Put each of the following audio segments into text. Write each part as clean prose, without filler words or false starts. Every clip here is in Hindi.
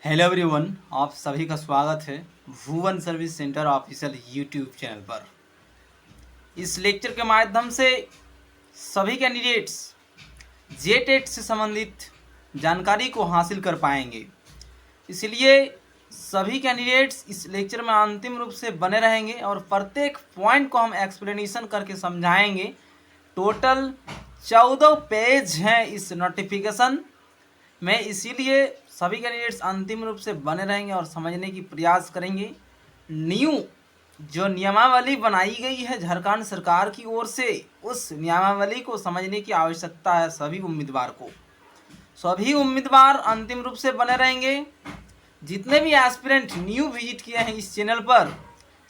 हेलो एवरीवन, आप सभी का स्वागत है Bhuvan service centre official YouTube channel पर। इस लेक्चर के माध्यम से सभी कैंडिडेट्स जेटेट से संबंधित जानकारी को हासिल कर पाएंगे। इसलिए सभी कैंडिडेट्स इस लेक्चर में अंतिम रूप से बने रहेंगे और प्रत्येक पॉइंट को हम एक्सप्लेनेशन करके समझाएंगे। टोटल 14 पेज हैं इस नोटिफिकेशन में, इसीलिए सभी कैंडिडेट्स अंतिम रूप से बने रहेंगे और समझने की प्रयास करेंगे। न्यू जो नियमावली बनाई गई है झारखंड सरकार की ओर से, उस नियमावली को समझने की आवश्यकता है सभी उम्मीदवार को। सभी उम्मीदवार अंतिम रूप से बने रहेंगे। जितने भी एस्पिरेंट न्यू विजिट किए हैं इस चैनल पर,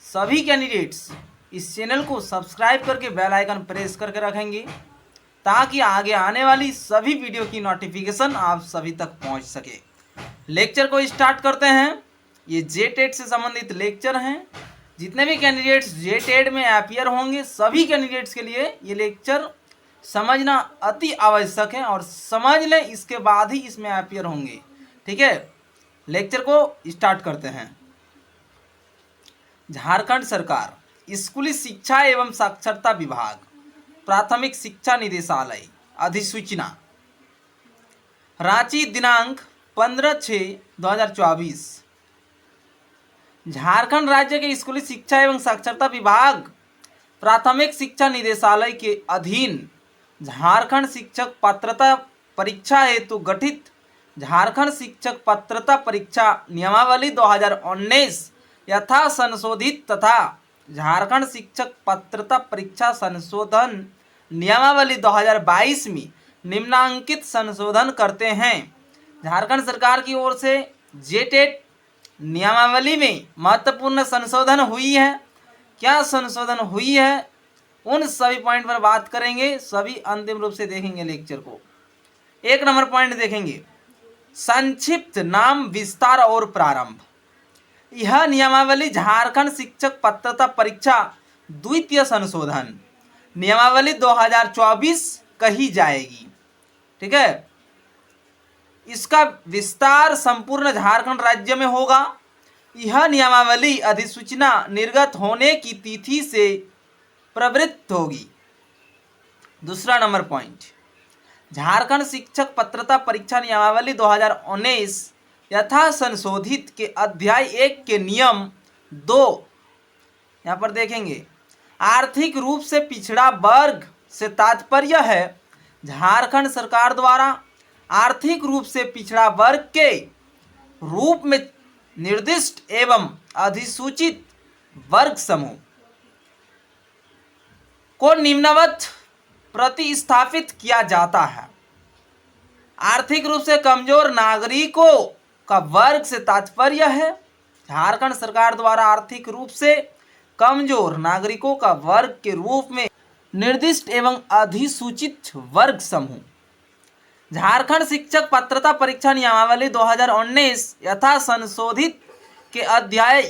सभी कैंडिडेट्स इस चैनल को सब्सक्राइब करके बेल आइकन प्रेस करके रखेंगे ताकि आगे आने वाली सभी वीडियो की नोटिफिकेशन आप सभी तक पहुंच सके। लेक्चर को स्टार्ट करते हैं। ये जेटेट से संबंधित लेक्चर हैं। जितने भी कैंडिडेट्स जेटेट में अपियर होंगे, सभी कैंडिडेट्स के लिए ये लेक्चर समझना अति आवश्यक है और समझ लें, इसके बाद ही इसमें अपियर होंगे। ठीक है, लेक्चर को स्टार्ट करते हैं। झारखंड सरकार स्कूली शिक्षा एवं साक्षरता विभाग, प्राथमिक शिक्षा निदेशालय, अधिसूचना, रांची दिनांक 15/6/2024। झारखंड राज्य के स्कूली शिक्षा एवं साक्षरता विभाग प्राथमिक शिक्षा निदेशालय के अधीन झारखंड शिक्षक पात्रता परीक्षा हेतु गठित झारखंड शिक्षक पात्रता परीक्षा नियमावली 2019 यथा संशोधित तथा झारखंड शिक्षक पात्रता परीक्षा संशोधन नियमावली 2022 में निम्नांकित संशोधन करते हैं। झारखंड सरकार की ओर से जेटेट नियमावली में महत्वपूर्ण संशोधन हुई है। क्या संशोधन हुई है, उन सभी पॉइंट पर बात करेंगे। सभी अंतिम रूप से देखेंगे लेक्चर को। 1 नंबर पॉइंट देखेंगे, संक्षिप्त नाम विस्तार और प्रारंभ। यह नियमावली झारखंड शिक्षक पात्रता परीक्षा द्वितीय संशोधन नियमावली 2024 कही जाएगी। ठीक है, इसका विस्तार संपूर्ण झारखंड राज्य में होगा। यह नियमावली अधिसूचना निर्गत होने की तिथि से प्रवृत्त होगी। दूसरा नंबर पॉइंट, झारखंड शिक्षक पात्रता परीक्षा नियमावली 2019 यथा संशोधित के अध्याय 1 के नियम 2, यहाँ पर देखेंगे, आर्थिक रूप से पिछड़ा वर्ग से तात्पर्य है झारखंड सरकार द्वारा आर्थिक रूप से पिछड़ा वर्ग के रूप में निर्दिष्ट एवं अधिसूचित वर्ग समूह को निम्नवत प्रतिस्थापित किया जाता है। आर्थिक रूप से कमजोर नागरिकों का वर्ग से तात्पर्य है झारखंड सरकार द्वारा आर्थिक रूप से कमजोर नागरिकों का वर्ग के रूप में निर्दिष्ट एवं अधिसूचित वर्ग समूह। झारखंड शिक्षक पात्रता परीक्षा नियमावली 2019 यथा संशोधित के अध्याय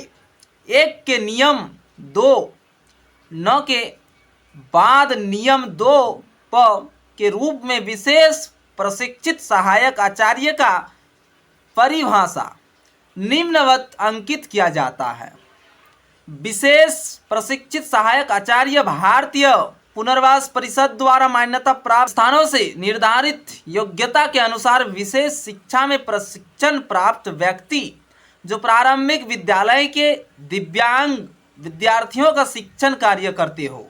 1 के नियम 2 न के बाद नियम 2 प के रूप में विशेष प्रशिक्षित सहायक आचार्य का परिभाषा निम्नवत अंकित किया जाता है। विशेष प्रशिक्षित सहायक आचार्य भारतीय पुनर्वास परिषद द्वारा मान्यता प्राप्त स्थानों से निर्धारित योग्यता के अनुसार विशेष शिक्षा में प्रशिक्षण प्राप्त व्यक्ति जो प्रारंभिक विद्यालय के दिव्यांग विद्यार्थियों का शिक्षण कार्य करते हो।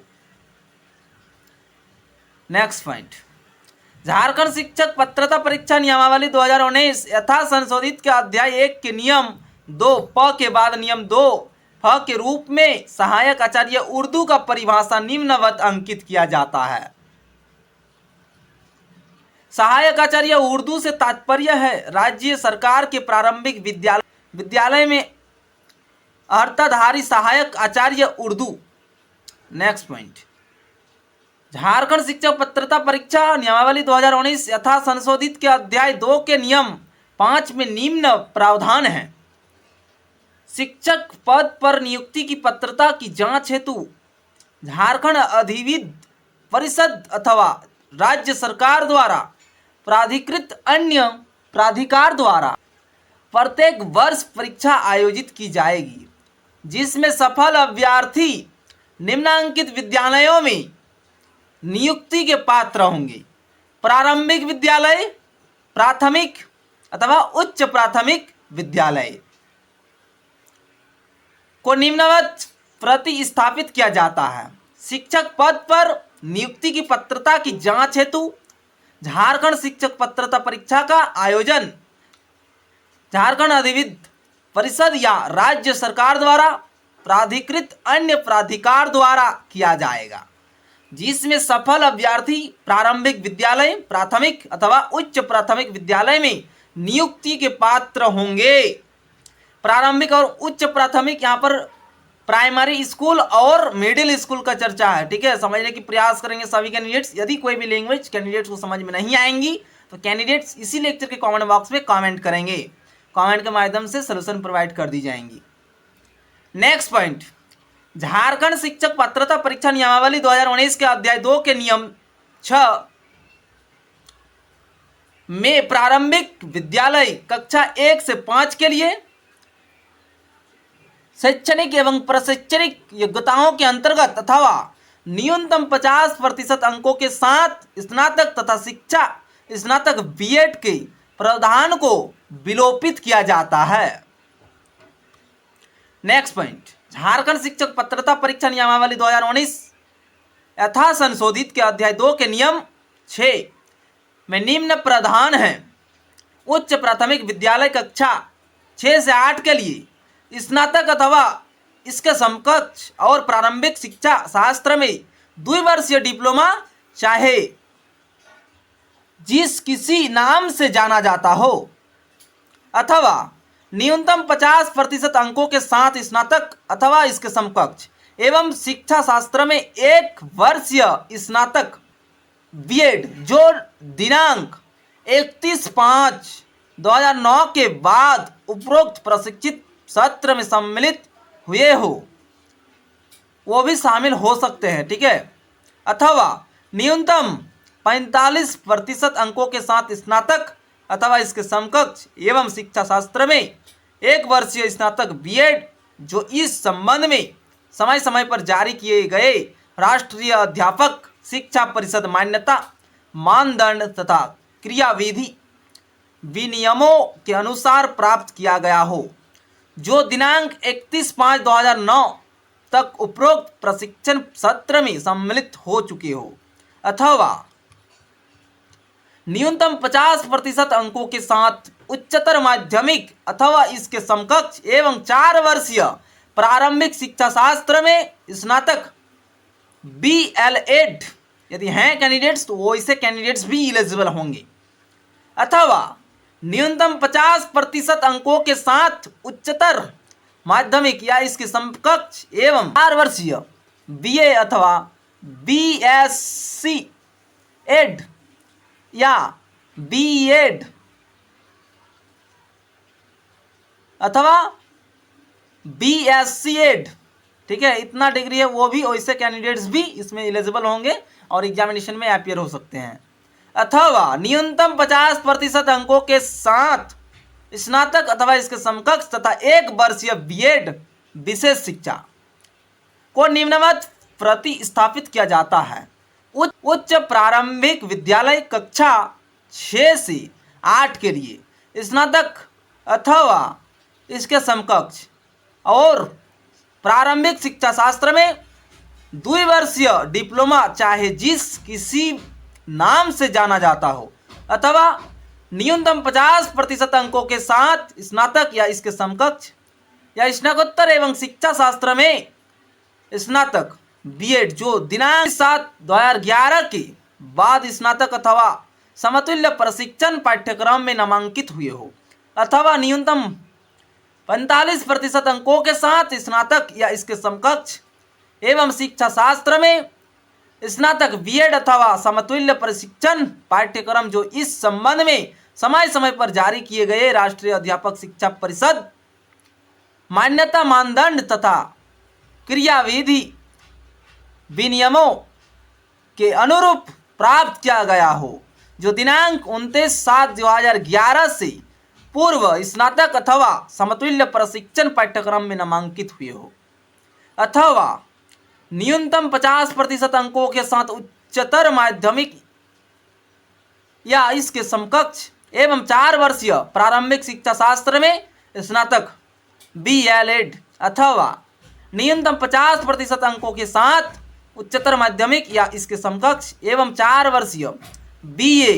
नेक्स्ट पॉइंट, झारखंड शिक्षक पात्रता परीक्षा नियमावली 2019 यथा संशोधित के अध्याय 1 के नियम 2 प के बाद नियम 2 फ के रूप में सहायक आचार्य उर्दू का परिभाषा निम्नवत अंकित किया जाता है। सहायक आचार्य उर्दू से तात्पर्य है राज्य सरकार के प्रारंभिक विद्यालय में अर्हताधारी सहायक आचार्य उर्दू। नेक्स्ट पॉइंट, झारखंड शिक्षक पात्रता परीक्षा नियमावली 2019 यथा संशोधित के अध्याय 2 के नियम 5 में निम्न प्रावधान है। शिक्षक पद पर नियुक्ति की पात्रता की जांच हेतु झारखंड अधिविद्य परिषद अथवा राज्य सरकार द्वारा प्राधिकृत अन्य प्राधिकार द्वारा प्रत्येक वर्ष परीक्षा आयोजित की जाएगी जिसमें सफल अभ्यर्थी निम्नांकित विद्यालयों में नियुक्ति के पात्र होंगे। प्रारंभिक विद्यालय, प्राथमिक अथवा उच्च प्राथमिक विद्यालय को निम्नवत प्रतिस्थापित किया जाता है। शिक्षक पद पर नियुक्ति की पात्रता की जांच हेतु झारखंड शिक्षक पात्रता परीक्षा का आयोजन झारखंड अधिविद्य परिषद या राज्य सरकार द्वारा प्राधिकृत अन्य प्राधिकार द्वारा किया जाएगा, जिसमें सफल अभ्यर्थी प्रारंभिक विद्यालय, प्राथमिक अथवा उच्च प्राथमिक विद्यालय में नियुक्ति के पात्र होंगे। प्रारंभिक और उच्च प्राथमिक, यहाँ पर प्राइमरी स्कूल और मिडिल स्कूल का चर्चा है, ठीक है। समझने की प्रयास करेंगे सभी कैंडिडेट्स। यदि कोई भी लैंग्वेज कैंडिडेट्स को समझ में नहीं आएंगी तो कैंडिडेट्स इसी लेक्चर के कमेंट बॉक्स में कमेंट करेंगे, कमेंट के माध्यम से सलूशन प्रोवाइड कर दी जाएंगी। नेक्स्ट पॉइंट, झारखंड शिक्षक पात्रता परीक्षा नियमावली 2019 के अध्याय 2 के नियम 6 में प्रारंभिक विद्यालय कक्षा 1 से 5 के लिए शैक्षणिक एवं प्रशैक्षणिक योग्यताओं के अंतर्गत अथवा न्यूनतम 50% अंकों के साथ स्नातक तथा शिक्षा स्नातक बीएड के प्रावधान को विलोपित किया जाता है। नेक्स्ट पॉइंट, झारखंड शिक्षक पात्रता परीक्षा नियमावली 2019 यथा संशोधित के अध्याय 2 के नियम 6 में निम्न प्रावधान है। उच्च प्राथमिक विद्यालय कक्षा 6 से 8 के लिए स्नातक अथवा इसके समकक्ष और प्रारंभिक शिक्षा शास्त्र में द्विवर्षीय डिप्लोमा चाहे जिस किसी नाम से जाना जाता हो अथवा न्यूनतम 50% अंकों के साथ स्नातक अथवा इसके समकक्ष एवं शिक्षा शास्त्र में 1 वर्षीय स्नातक बीएड जो दिनांक 31/5/2009 के बाद उपरोक्त प्रशिक्षित सत्र में सम्मिलित हुए हो, वो भी शामिल हो सकते हैं, ठीक है। अथवा न्यूनतम 45% अंकों के साथ स्नातक अथवा इसके समकक्ष एवं शिक्षा शास्त्र में 1 वर्षीय स्नातक बीएड जो इस संबंध में समय समय पर जारी किए गए राष्ट्रीय अध्यापक शिक्षा परिषद मान्यता मानदंड तथा क्रियाविधि विनियमों के अनुसार प्राप्त किया गया हो, जो दिनांक 31/5/2009 तक उपरोक्त प्रशिक्षण सत्र में सम्मिलित हो चुके हो, अथवा न्यूनतम 50% अंकों के साथ उच्चतर माध्यमिक अथवा इसके समकक्ष एवं 4 वर्षीय प्रारंभिक शिक्षा शास्त्र में स्नातक BLEd यदि हैं कैंडिडेट्स तो वो इसे कैंडिडेट्स भी एलिजिबल होंगे, अथवा न्यूनतम 50% अंकों के साथ उच्चतर माध्यमिक या इसके समकक्ष एवं 4 वर्षीय BA अथवा BSc एड या BEd अथवा BSc एड, ठीक है, इतना डिग्री है वो भी, वैसे कैंडिडेट्स भी इसमें एलिजिबल होंगे और एग्जामिनेशन में अपीयर हो सकते हैं। अथवा न्यूनतम 50% अंकों के साथ स्नातक अथवा इसके समकक्ष तथा 1 वर्षीय बीएड विशेष शिक्षा को निम्नवत प्रतिस्थापित किया जाता है। उच्च प्रारंभिक विद्यालय कक्षा 6 से 8 के लिए स्नातक अथवा इसके समकक्ष और प्रारंभिक शिक्षा शास्त्र में द्विवर्षीय डिप्लोमा चाहे जिस किसी नाम से जाना जाता हो, अथवा न्यूनतम 50% अंकों के साथ स्नातक या इसके समकक्ष या स्नातकोत्तर एवं शिक्षा शास्त्र में स्नातक बीएड जो दिनांक 7/2011 के बाद स्नातक अथवा समतुल्य प्रशिक्षण पाठ्यक्रम में नामांकित हुए हो, अथवा न्यूनतम 45% अंकों के साथ स्नातक या इसके समकक्ष एवं शिक्षा शास्त्र में स्नातक बीएड अथवा समतुल्य प्रशिक्षण पाठ्यक्रम जो इस संबंध में समय समय पर जारी किए गए राष्ट्रीय अध्यापक शिक्षा परिषद मान्यता मानदंड तथा क्रियाविधि विनियमों के अनुरूप प्राप्त किया गया हो, जो दिनांक 29/7/2011 से पूर्व स्नातक अथवा समतुल्य प्रशिक्षण पाठ्यक्रम में नामांकित हुए हो, अथवा न्यूनतम 50% अंकों के साथ उच्चतर माध्यमिक या इसके समकक्ष एवं 4 वर्षीय प्रारंभिक शिक्षा शास्त्र में स्नातक BLED अथवा न्यूनतम 50% अंकों के साथ उच्चतर माध्यमिक या इसके समकक्ष एवं 4 वर्षीय BA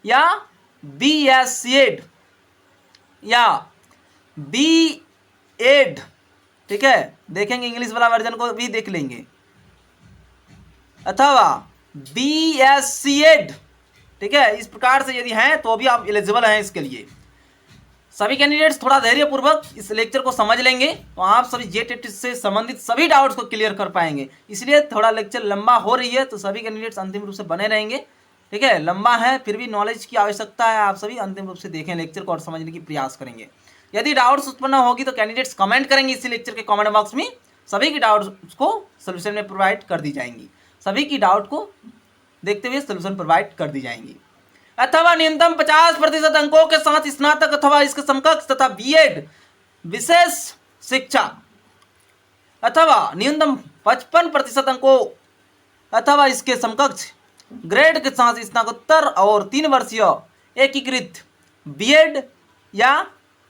या BSCED या BEd, ठीक है, देखेंगे इंग्लिश वाला वर्जन को भी देख लेंगे, अथवा BSCED, ठीक है, इस प्रकार से यदि हैं तो भी आप एलिजिबल हैं इसके लिए। सभी कैंडिडेट्स थोड़ा धैर्यपूर्वक इस लेक्चर को समझ लेंगे तो आप सभी जेट से संबंधित सभी डाउट्स को क्लियर कर पाएंगे। इसलिए थोड़ा लेक्चर लंबा हो रही है तो सभी कैंडिडेट्स अंतिम रूप से बने रहेंगे, ठीक है, लंबा है फिर भी नॉलेज की आवश्यकता है, आप सभी अंतिम रूप से देखें लेक्चर को और समझने की प्रयास करेंगे। यदि डाउट्स उत्पन्न होगी तो कैंडिडेट्स कमेंट करेंगे इसी लेक्चर के कमेंट बॉक्स में, सभी की डाउट्स को सोल्यूशन में प्रोवाइड कर दी जाएंगी, सभी की डाउट को देखते हुए सोल्यूशन प्रोवाइड कर दी जाएंगी। अथवा न्यूनतम 50% अंकों के साथ स्नातक अथवा इसके समकक्ष तथा BEd विशेष शिक्षा अथवा न्यूनतम 55% अंकों अथवा इसके समकक्ष ग्रेड के साथ स्नातकोत्तर और 3 वर्षीय एकीकृत BEd या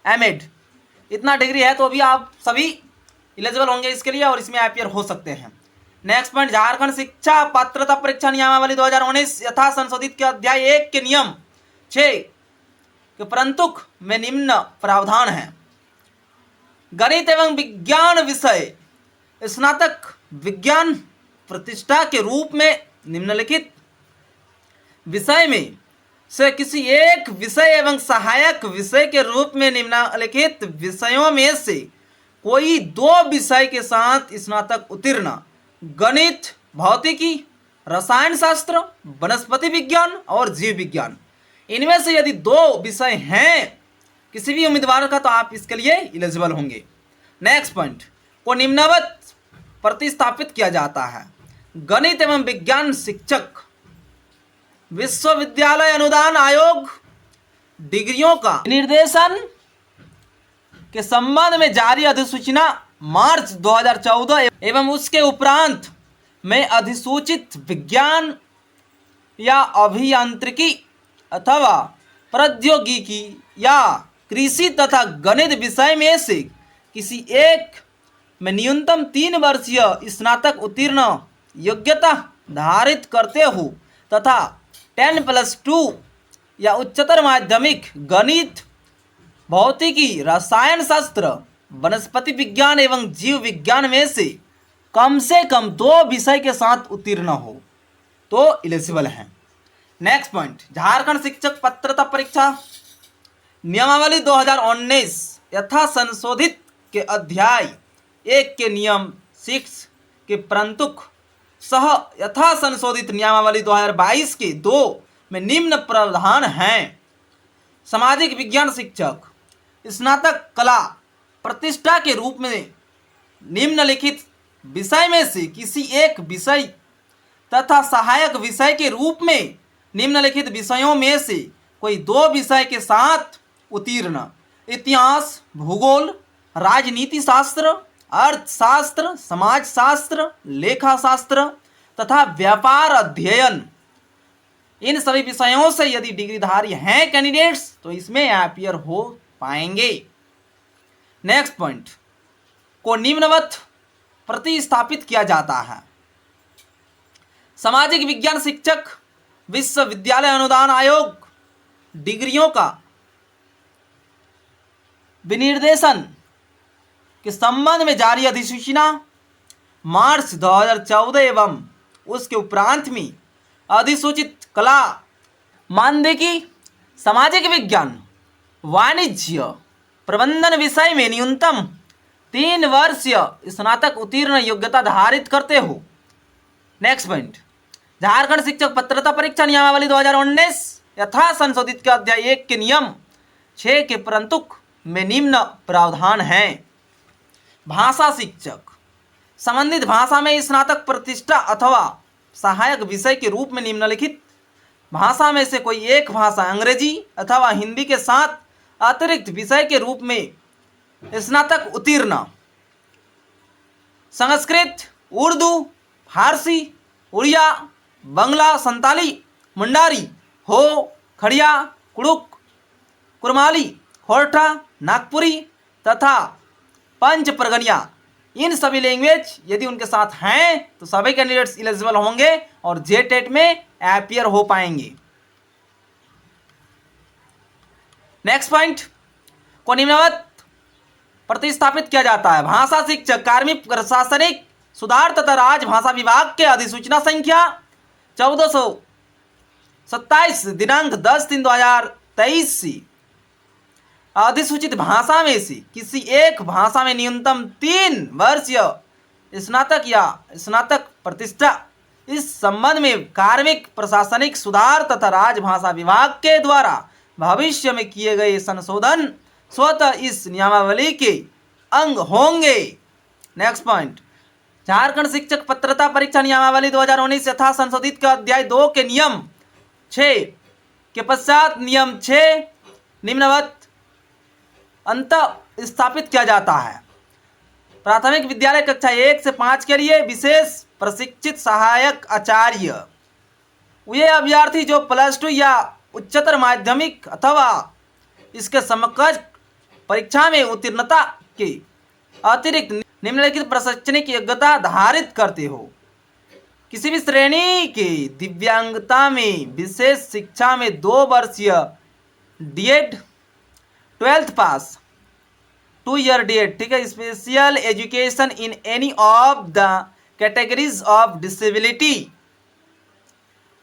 MEd, इतना डिग्री है तो अभी आप सभी एलिजिबल होंगे इसके लिए और इसमें अपियर हो सकते हैं। नेक्स्ट पॉइंट, झारखंड शिक्षा पात्रता परीक्षा नियमावली 2019 यथा संशोधित के अध्याय 1 के नियम 6 के परंतुक में निम्न प्रावधान है। गणित एवं विज्ञान विषय स्नातक विज्ञान प्रतिष्ठा के रूप में निम्नलिखित विषय में से किसी एक विषय एवं सहायक विषय के रूप में निम्नलिखित विषयों में से कोई 2 विषय के साथ स्नातक उत्तीर्ण गणित, भौतिकी, रसायन शास्त्र, वनस्पति विज्ञान और जीव विज्ञान, इनमें से यदि 2 विषय हैं किसी भी उम्मीदवार का तो आप इसके लिए एलिजिबल होंगे। नेक्स्ट पॉइंट को निम्नवत प्रतिस्थापित किया जाता है। गणित एवं विज्ञान शिक्षक विश्वविद्यालय अनुदान आयोग डिग्रियों का निर्देशन के संबंध में जारी अधिसूचना मार्च 2014 एवं उसके उपरांत में अधिसूचित विज्ञान या अभियांत्रिकी अथवा प्रौद्योगिकी या कृषि तथा गणित विषय में से किसी एक में न्यूनतम 3 वर्षीय स्नातक उत्तीर्ण योग्यता धारित करते हो तथा 10+2 या उच्चतर माध्यमिक गणित, भौतिकी, रसायन शास्त्र, वनस्पति विज्ञान एवं जीव विज्ञान में से कम 2 विषय के साथ उत्तीर्ण हो तो एलिजिबल हैं। नेक्स्ट पॉइंट, झारखंड शिक्षक पात्रता परीक्षा नियमावली 2019 यथा संशोधित के अध्याय 1 के नियम 6 के परंतुक सह यथा संशोधित नियमावली 2022 के 2 में निम्न प्रावधान हैं। सामाजिक विज्ञान शिक्षक स्नातक कला प्रतिष्ठा के रूप में निम्नलिखित विषय में से किसी एक विषय तथा सहायक विषय के रूप में निम्नलिखित विषयों में से कोई 2 विषय के साथ उत्तीर्ण इतिहास, भूगोल, राजनीति शास्त्र, अर्थशास्त्र, समाजशास्त्र, लेखा शास्त्र तथा व्यापार अध्ययन, इन सभी विषयों से यदि डिग्रीधारी हैं कैंडिडेट्स तो इसमें अपियर हो पाएंगे। नेक्स्ट पॉइंट को निम्नवत प्रतिस्थापित किया जाता है। सामाजिक विज्ञान शिक्षक विश्वविद्यालय अनुदान आयोग डिग्रियों का विनिर्देशन के संबंध में जारी अधिसूचना मार्च 2014 एवं उसके उपरांत में अधिसूचित कला, मानविकी, सामाजिक विज्ञान, वाणिज्य, प्रबंधन विषय में न्यूनतम 3 वर्षीय स्नातक उत्तीर्ण योग्यता धारित करते हो। नेक्स्ट पॉइंट, झारखंड शिक्षक पात्रता परीक्षा नियमावली 2019 यथा संशोधित के अध्याय 1 के नियम 6 के परंतुक में निम्न प्रावधान हैं। भाषा शिक्षक संबंधित भाषा में स्नातक प्रतिष्ठा अथवा सहायक विषय के रूप में निम्नलिखित भाषा में से कोई एक भाषा अंग्रेजी अथवा हिंदी के साथ अतिरिक्त विषय के रूप में स्नातक उत्तीर्ण संस्कृत, उर्दू, फारसी, उड़िया, बंगला, संताली, मुंडारी, हो, खड़िया, कुड़ुक, कुरमाली, खोरठा, नागपुरी तथा पंच परगनिया, इन सभी लैंग्वेज यदि उनके साथ हैं तो सभी कैंडिडेट्स एलिजिबल होंगे और जेटेट में अपीयर हो पाएंगे। नेक्स्ट पॉइंट को निम्नवत प्रतिस्थापित किया जाता है। भाषा शिक्षक कार्मिक प्रशासनिक सुधार तथा राजभाषा विभाग के अधिसूचना संख्या 1427 दिनांक 10/3/2023 से अधिसूचित भाषा में से किसी एक भाषा में न्यूनतम 3 वर्षीय स्नातक या स्नातक प्रतिष्ठा इस संबंध में कार्मिक प्रशासनिक सुधार तथा राजभाषा विभाग के द्वारा भविष्य में किए गए संशोधन स्वतः इस नियमावली के अंग होंगे। नेक्स्ट पॉइंट, झारखंड शिक्षक पात्रता परीक्षा नियमावली 2019 यथा संशोधित के अध्याय 2 के नियम 6 के पश्चात नियम 6 निम्नवत अंत स्थापित किया जाता है। प्राथमिक विद्यालय कक्षा 1 से 5 के लिए विशेष प्रशिक्षित सहायक आचार्य वे अभ्यर्थी जो प्लस 2 या उच्चतर माध्यमिक अथवा इसके समकक्ष परीक्षा में उत्तीर्णता के अतिरिक्त निम्नलिखित प्रशैक्षणिक योग्यता धारित करते हो। किसी भी श्रेणी के दिव्यांगता में विशेष शिक्षा में 2 वर्षीय डीएड 12th पास 2 ईयर डीएड, ठीक है, special education in any of the categories of disability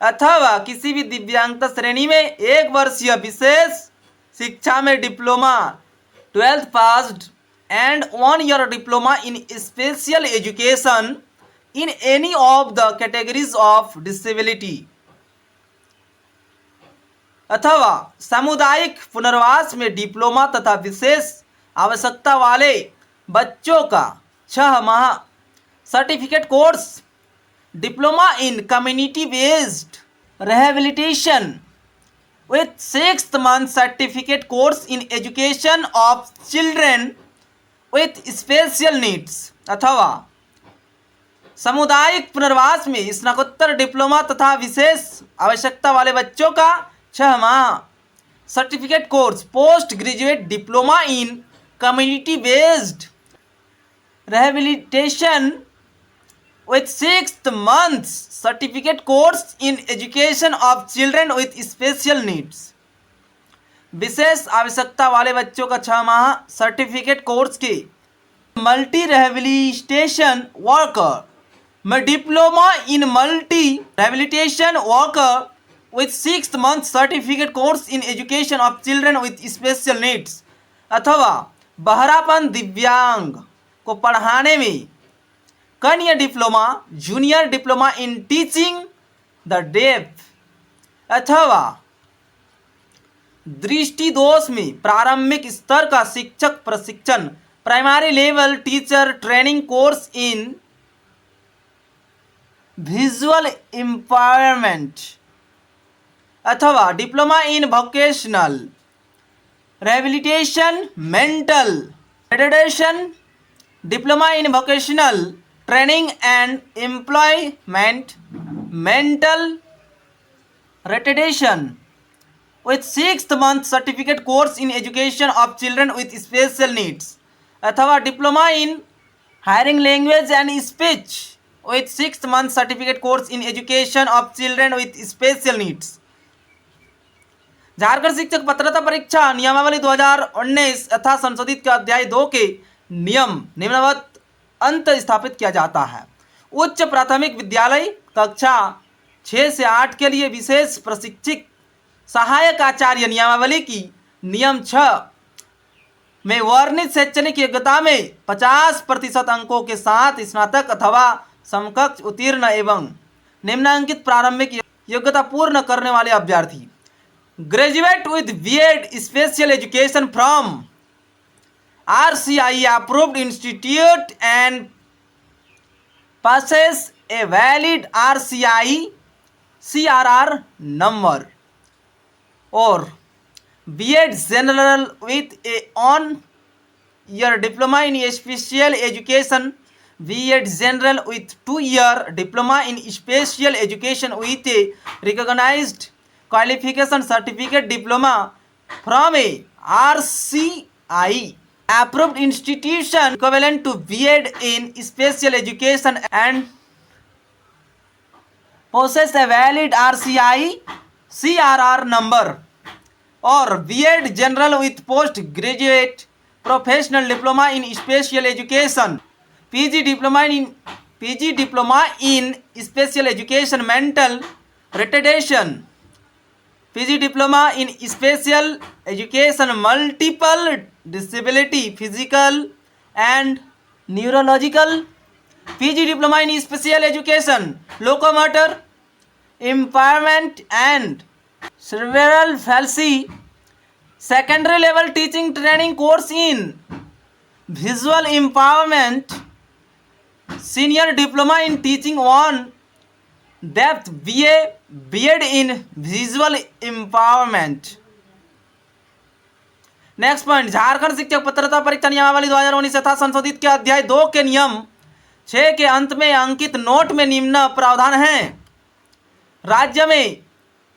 अथवा किसी भी दिव्यांगता श्रेणी में 1 वर्षीय विशेष शिक्षा में diploma 12th passed and 1 year diploma in special education in any of the categories of disability अथवा सामुदायिक पुनर्वास में डिप्लोमा तथा विशेष आवश्यकता वाले बच्चों का 6 माह certificate course diploma in community based rehabilitation with 6th month certificate course in education of children with special needs अथवा सामुदायिक पुनर्वास में स्नातकोत्तर डिप्लोमा तथा विशेष आवश्यकता वाले बच्चों का 6 माह certificate course post graduate diploma in community based rehabilitation with 6th months certificate course in education of children with special needs विशेष आवश्यकता वाले बच्चों का 6 माह सर्टिफिकेट कोर्स के मल्टी रिहेबिलिटेशन वर्कर में diploma in multi rehabilitation worker with 6th month certificate course in education of children with special needs अथवा बहरापन दिव्यांग को पढ़ाने में कन्या diploma junior diploma in teaching the deaf अथवा दृष्टि दोष में प्रारंभिक स्तर का शिक्षक प्रशिक्षण primary level teacher training course in visual impairment अथवा diploma in vocational rehabilitation mental retardation diploma in vocational training and employment mental retardation with 6th month certificate course in education of children with special needs अथवा diploma in hiring language and speech with 6th month certificate course in education of children with special needs। Jharkhand शिक्षक पात्रता परीक्षा नियमावली 2019 तथा संशोधित के अध्याय 2 के नियम निम्नवत अंत स्थापित किया जाता है। उच्च प्राथमिक विद्यालय कक्षा 6 से 8 के लिए विशेष प्रशिक्षित सहायक आचार्य नियमावली की नियम 6 में वर्णित शैक्षणिक योग्यता में 50% अंकों के साथ स्नातक अथवा समकक्ष उत्तीर्ण एवं निम्नांकित प्रारंभिक योग्यता पूर्ण करने वाले अभ्यर्थी graduate with BEd special education from RCI approved institute and possess a valid RCI CRR number और B.Ed General with a on-year diploma in special education, B.Ed General with 2-year diploma in special education with a recognized qualification certificate diploma from a RCI approved institution equivalent to B.Ed in special education and possess a valid RCI CRR number, or B.Ed General with postgraduate professional diploma in special education, PG diploma in special education mental retardation, PG diploma in special education multiple disability physical and neurological, PG diploma in special education locomotor impairment and cerebral palsy, secondary level teaching training course in visual empowerment, senior diploma in teaching on depth BA B.Ed in visual empowerment. Next point, Jharkhand शिक्षक पात्रता परीक्षा नियमावली 2019 तथा संशोधित के अध्याय 2 के नियम 6 के अंत में अंकित नोट में निम्न प्रावधान हैं। राज्य में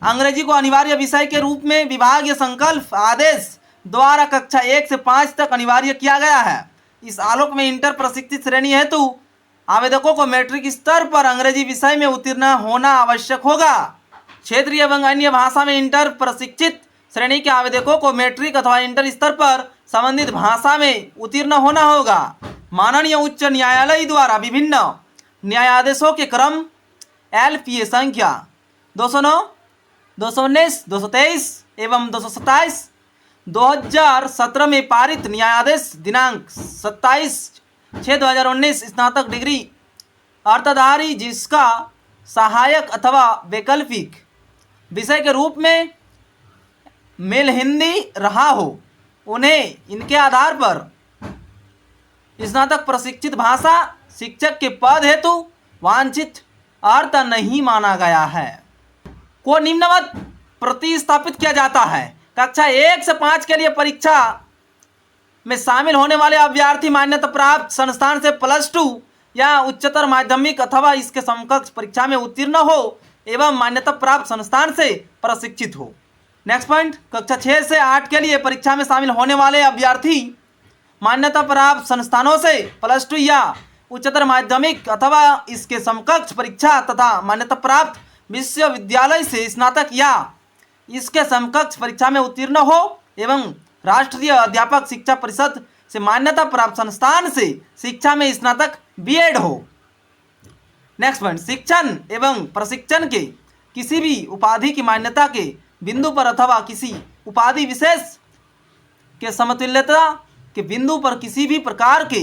अंग्रेजी को अनिवार्य विषय के रूप में विभागीय संकल्प आदेश द्वारा कक्षा 1 से 5 तक अनिवार्य किया गया है। इस आलोक में इंटर प्रशिक्षित श्रेणी हेतु आवेदकों को मैट्रिक स्तर पर अंग्रेजी विषय में उत्तीर्ण होना आवश्यक होगा। क्षेत्रीय एवं अन्य भाषा में इंटर प्रशिक्षित श्रेणी के आवेदकों को मैट्रिक अथवा इंटर स्तर पर संबंधित भाषा में उत्तीर्ण होना होगा। माननीय उच्च न्यायालय द्वारा विभिन्न न्यायादेशों के क्रम LPA संख्या 209, 219, 223 एवं 227 2017 में पारित न्यायादेश दिनांक 27/6/2019 स्नातक डिग्री अर्थधारी जिसका सहायक अथवा वैकल्पिक विषय के रूप में मेल हिंदी रहा हो, उन्हें इनके आधार पर स्नातक प्रशिक्षित भाषा शिक्षक के पद हेतु वांछित अर्थ नहीं माना गया है को निम्नवत प्रतिस्थापित किया जाता है। कक्षा 1 से 5 के लिए परीक्षा में शामिल होने वाले अभ्यर्थी मान्यता प्राप्त संस्थान से +2 या उच्चतर माध्यमिक अथवा इसके समकक्ष परीक्षा में उत्तीर्ण हो एवं मान्यता प्राप्त संस्थान से प्रशिक्षित हो। नेक्स्ट पॉइंट, कक्षा 6 से 8 के लिए परीक्षा में शामिल होने वाले अभ्यर्थी मान्यता प्राप्त संस्थानों से +2 या उच्चतर माध्यमिक अथवा इसके समकक्ष परीक्षा तथा मान्यता प्राप्त विश्वविद्यालय से स्नातक या इसके समकक्ष परीक्षा में उत्तीर्ण हो एवं राष्ट्रीय अध्यापक शिक्षा परिषद से मान्यता प्राप्त संस्थान से शिक्षा में स्नातक B.Ed हो। नेक्स्ट पॉइंट, शिक्षण एवं प्रशिक्षण के किसी भी उपाधि की मान्यता के बिंदु पर अथवा किसी उपाधि विशेष के समतुल्यता के बिंदु पर किसी भी प्रकार के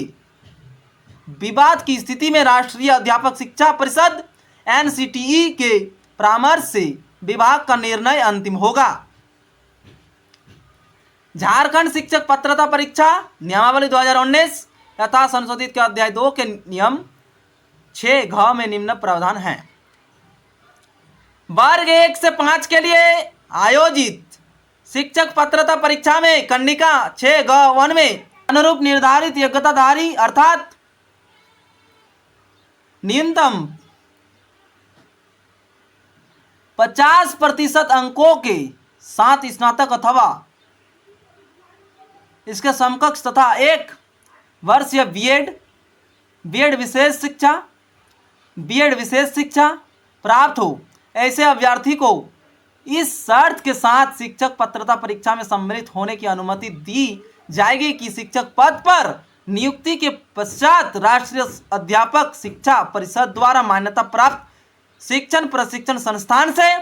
विवाद की स्थिति में राष्ट्रीय अध्यापक शिक्षा परिषद NCTE के परामर्श से विभाग का निर्णय अंतिम होगा। झारखंड शिक्षक पात्रता परीक्षा नियमावली 2019 तथा संशोधित के अध्याय 2 के नियम 6 में निम्न प्रावधान हैं। वर्ग 1 से 5 के लिए आयोजित शिक्षक पात्रता परीक्षा में कंडिका 6(1) में अनुरूप निर्धारित योग्यताधारी अर्थात न्यूनतम 50% अंकों के साथ स्नातक अथवा इसके समकक्ष तथा 1 वर्षीय B.Ed विशेष शिक्षा प्राप्त हो ऐसे अभ्यर्थी को इस शर्त के साथ शिक्षक पात्रता परीक्षा में सम्मिलित होने की अनुमति दी जाएगी कि शिक्षक पद पर नियुक्ति के पश्चात राष्ट्रीय अध्यापक शिक्षा परिषद द्वारा मान्यता प्राप्त शिक्षण प्रशिक्षण संस्थान से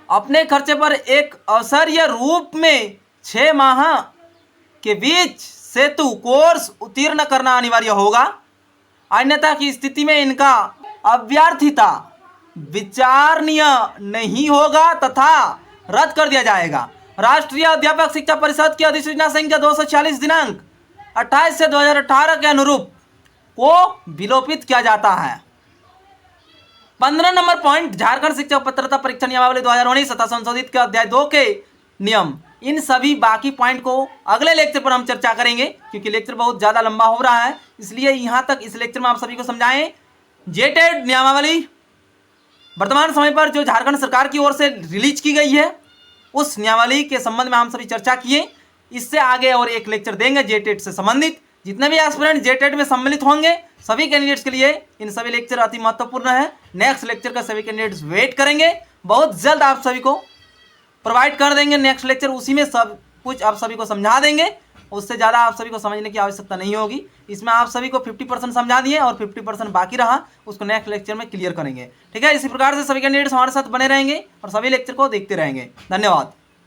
अपने खर्चे पर एक अवसरीय रूप में 6 माह के बीच सेतु कोर्स उत्तीर्ण करना अनिवार्य होगा। अन्यथा की स्थिति में इनका अभ्यर्थिता विचारणीय नहीं होगा तथा रद्द कर दिया जाएगा। राष्ट्रीय अध्यापक शिक्षा परिषद की अधिसूचना संख्या 246 दिनांक 28 से 2018 के अनुरूप को विलोपित किया जाता है। 15 नंबर पॉइंट, झारखंड शिक्षक पात्रता परीक्षा नियमावली 2019 तथा संशोधित के अध्याय 2 के नियम इन सभी बाकी पॉइंट को अगले लेक्चर पर हम चर्चा करेंगे, क्योंकि लेक्चर बहुत ज़्यादा लंबा हो रहा है, इसलिए यहाँ तक इस लेक्चर में आप सभी को समझाएं। जेटेड नियमावली वर्तमान समय पर जो झारखंड सरकार की ओर से रिलीज की गई है, उस नियमावली के संबंध में हम सभी चर्चा किए। इससे आगे और एक लेक्चर देंगे जेटेड से संबंधित। जितने भी एस्पिरेंट जेटेड में सम्मिलित होंगे सभी कैंडिडेट्स के लिए इन सभी लेक्चर अति महत्वपूर्ण है। नेक्स्ट लेक्चर का सभी कैंडिडेट्स वेट करेंगे, बहुत जल्द आप सभी को प्रोवाइड कर देंगे नेक्स्ट लेक्चर। उसी में सब कुछ आप सभी को समझा देंगे, उससे ज़्यादा आप सभी को समझने की आवश्यकता नहीं होगी। इसमें आप सभी को 50% समझा दिए और 50% बाकी रहा, उसको नेक्स्ट लेक्चर में क्लियर करेंगे। ठीक है, इसी प्रकार से सभी कैंडिडेट्स हमारे साथ बने रहेंगे और सभी लेक्चर को देखते रहेंगे। धन्यवाद।